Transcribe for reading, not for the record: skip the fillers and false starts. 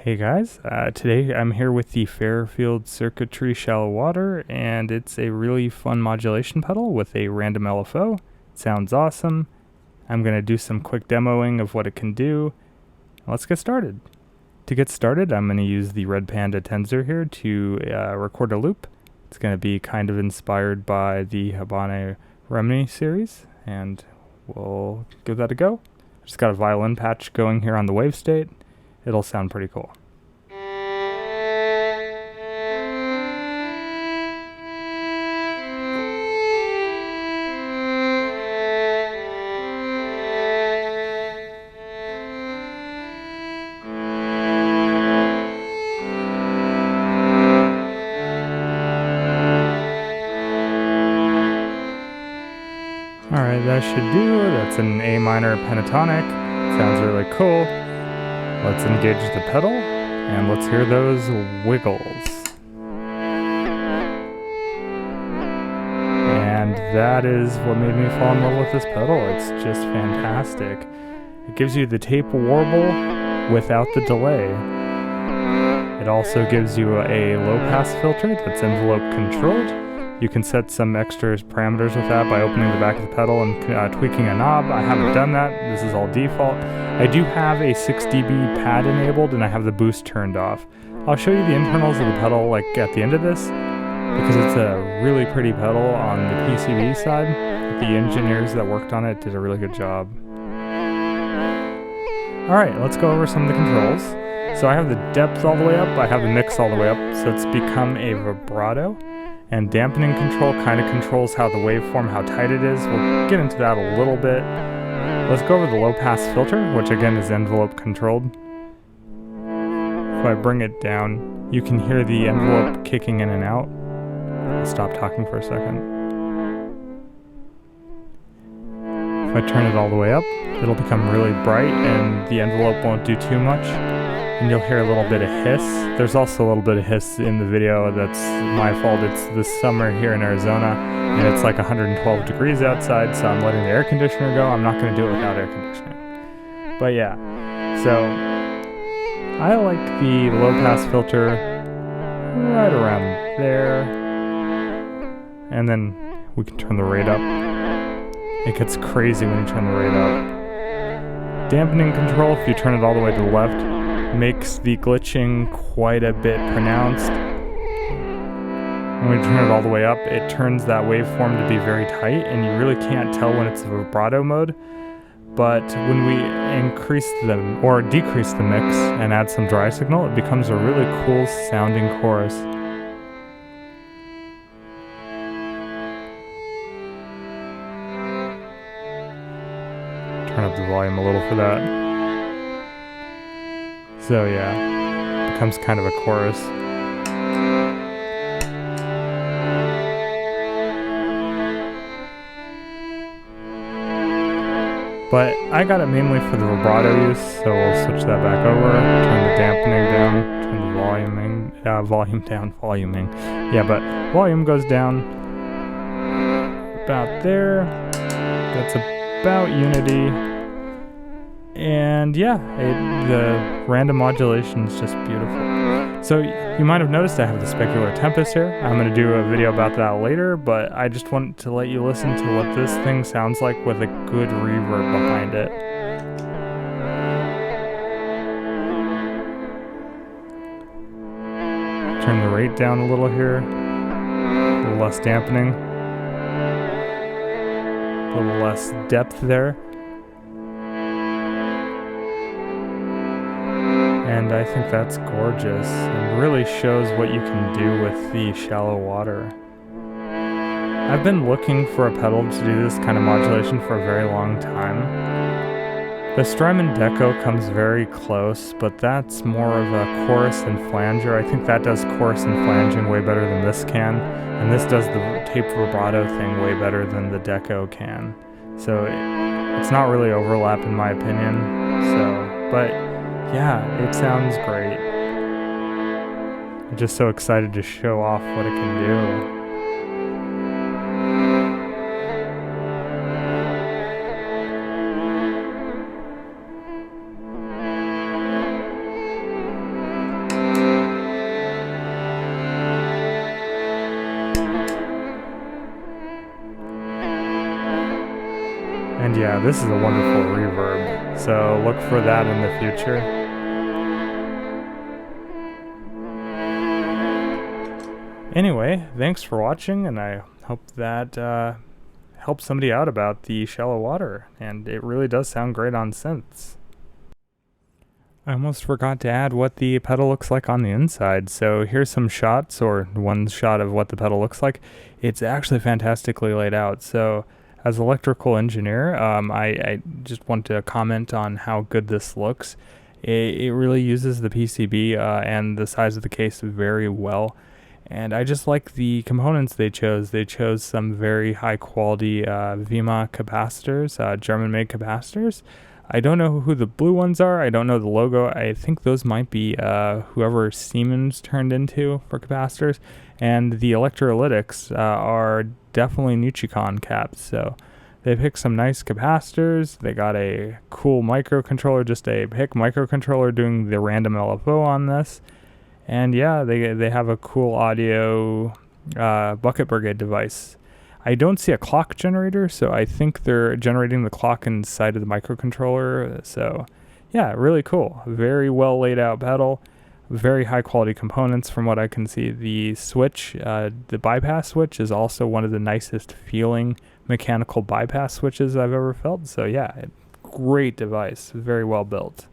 Hey guys, today I'm here with the Fairfield Circuitry Shallow Water, and it's a really fun modulation pedal with a random LFO. It sounds awesome. I'm going to do some quick demoing of what it can do. Let's get started. To get started, I'm going to use the Red Panda Tensor here to record a loop. It's going to be kind of inspired by the Habane Remini series, and we'll give that a go. I just got a violin patch going here on the wave state. It'll sound pretty cool. Alright, that should do. That's an A minor pentatonic. Sounds really cool. Let's engage the pedal, and let's hear those wiggles. And that is what made me fall in love with this pedal. It's just fantastic. It gives you the tape warble without the delay. It also gives you a low-pass filter that's envelope controlled. You can set some extra parameters with that by opening the back of the pedal and tweaking a knob. I haven't done that. This is all default. I do have a 6 dB pad enabled, and I have the boost turned off. I'll show you the internals of the pedal at the end of this, because it's a really pretty pedal on the PCB side. The engineers that worked on it did a really good job. Alright, let's go over some of the controls. So I have the depth all the way up, I have the mix all the way up, so it's become a vibrato. And dampening control kind of controls how the waveform, how tight it is. We'll get into that a little bit. Let's go over the low pass filter, which again is envelope controlled. If I bring it down, you can hear the envelope kicking in and out. I'll stop talking for a second. If I turn it all the way up, it'll become really bright and the envelope won't do too much. And you'll hear a little bit of hiss. There's also a little bit of hiss in the video. That's my fault. It's the summer here in Arizona, and it's like 112 degrees outside, so I'm letting the air conditioner go. I'm not going to do it without air conditioning. But yeah, so I like the low pass filter right around there. And then we can turn the rate up. It gets crazy when you turn the rate up. Dampening control, if you turn it all the way to the left, makes the glitching quite a bit pronounced. When we turn it all the way up, it turns that waveform to be very tight, and you really can't tell when it's vibrato mode. But when we increase or decrease the mix and add some dry signal, it becomes a really cool sounding chorus. Turn up the volume a little for that. So yeah, it becomes kind of a chorus. But I got it mainly for the vibrato use, so we'll switch that back over, turn the dampening down, turn the voluming. Yeah, but volume goes down about there. That's about unity. And yeah, the random modulation is just beautiful. So you might have noticed I have the specular tempest here. I'm going to do a video about that later, but I just want to let you listen to what this thing sounds like with a good reverb behind it. Turn the rate down a little here, a little less dampening, a little less depth there. And I think that's gorgeous and really shows what you can do with the shallow water. I've been looking for a pedal to do this kind of modulation for a very long time. The Strymon Deco comes very close, but that's more of a chorus and flanger. I think that does chorus and flanging way better than this can, and this does the tape vibrato thing way better than the Deco can. So it's not really overlap in my opinion. But yeah, it sounds great. I'm just so excited to show off what it can do. And yeah, this is a wonderful reverb, so look for that in the future. Anyway, thanks for watching, and I hope that helps somebody out about the Shallow Water, and it really does sound great on synths. I almost forgot to add what the pedal looks like on the inside, so here's some shots, or one shot of what the pedal looks like. It's actually fantastically laid out, so as an electrical engineer, I just want to comment on how good this looks. It really uses the PCB and the size of the case very well, and I just like the components they chose. They chose some very high quality Vemma capacitors, German-made capacitors. I don't know who the blue ones are. I don't know the logo. I think those might be whoever Siemens turned into for capacitors. And the electrolytics are definitely Nuchicon caps. So they picked some nice capacitors. They got a cool microcontroller, just a PIC microcontroller doing the random LFO on this. And yeah, they have a cool audio bucket brigade device. I don't see a clock generator, so I think they're generating the clock inside of the microcontroller. So yeah, really cool. Very well laid out pedal. Very high quality components from what I can see. The switch, the bypass switch, is also one of the nicest feeling mechanical bypass switches I've ever felt. So yeah, great device. Very well built.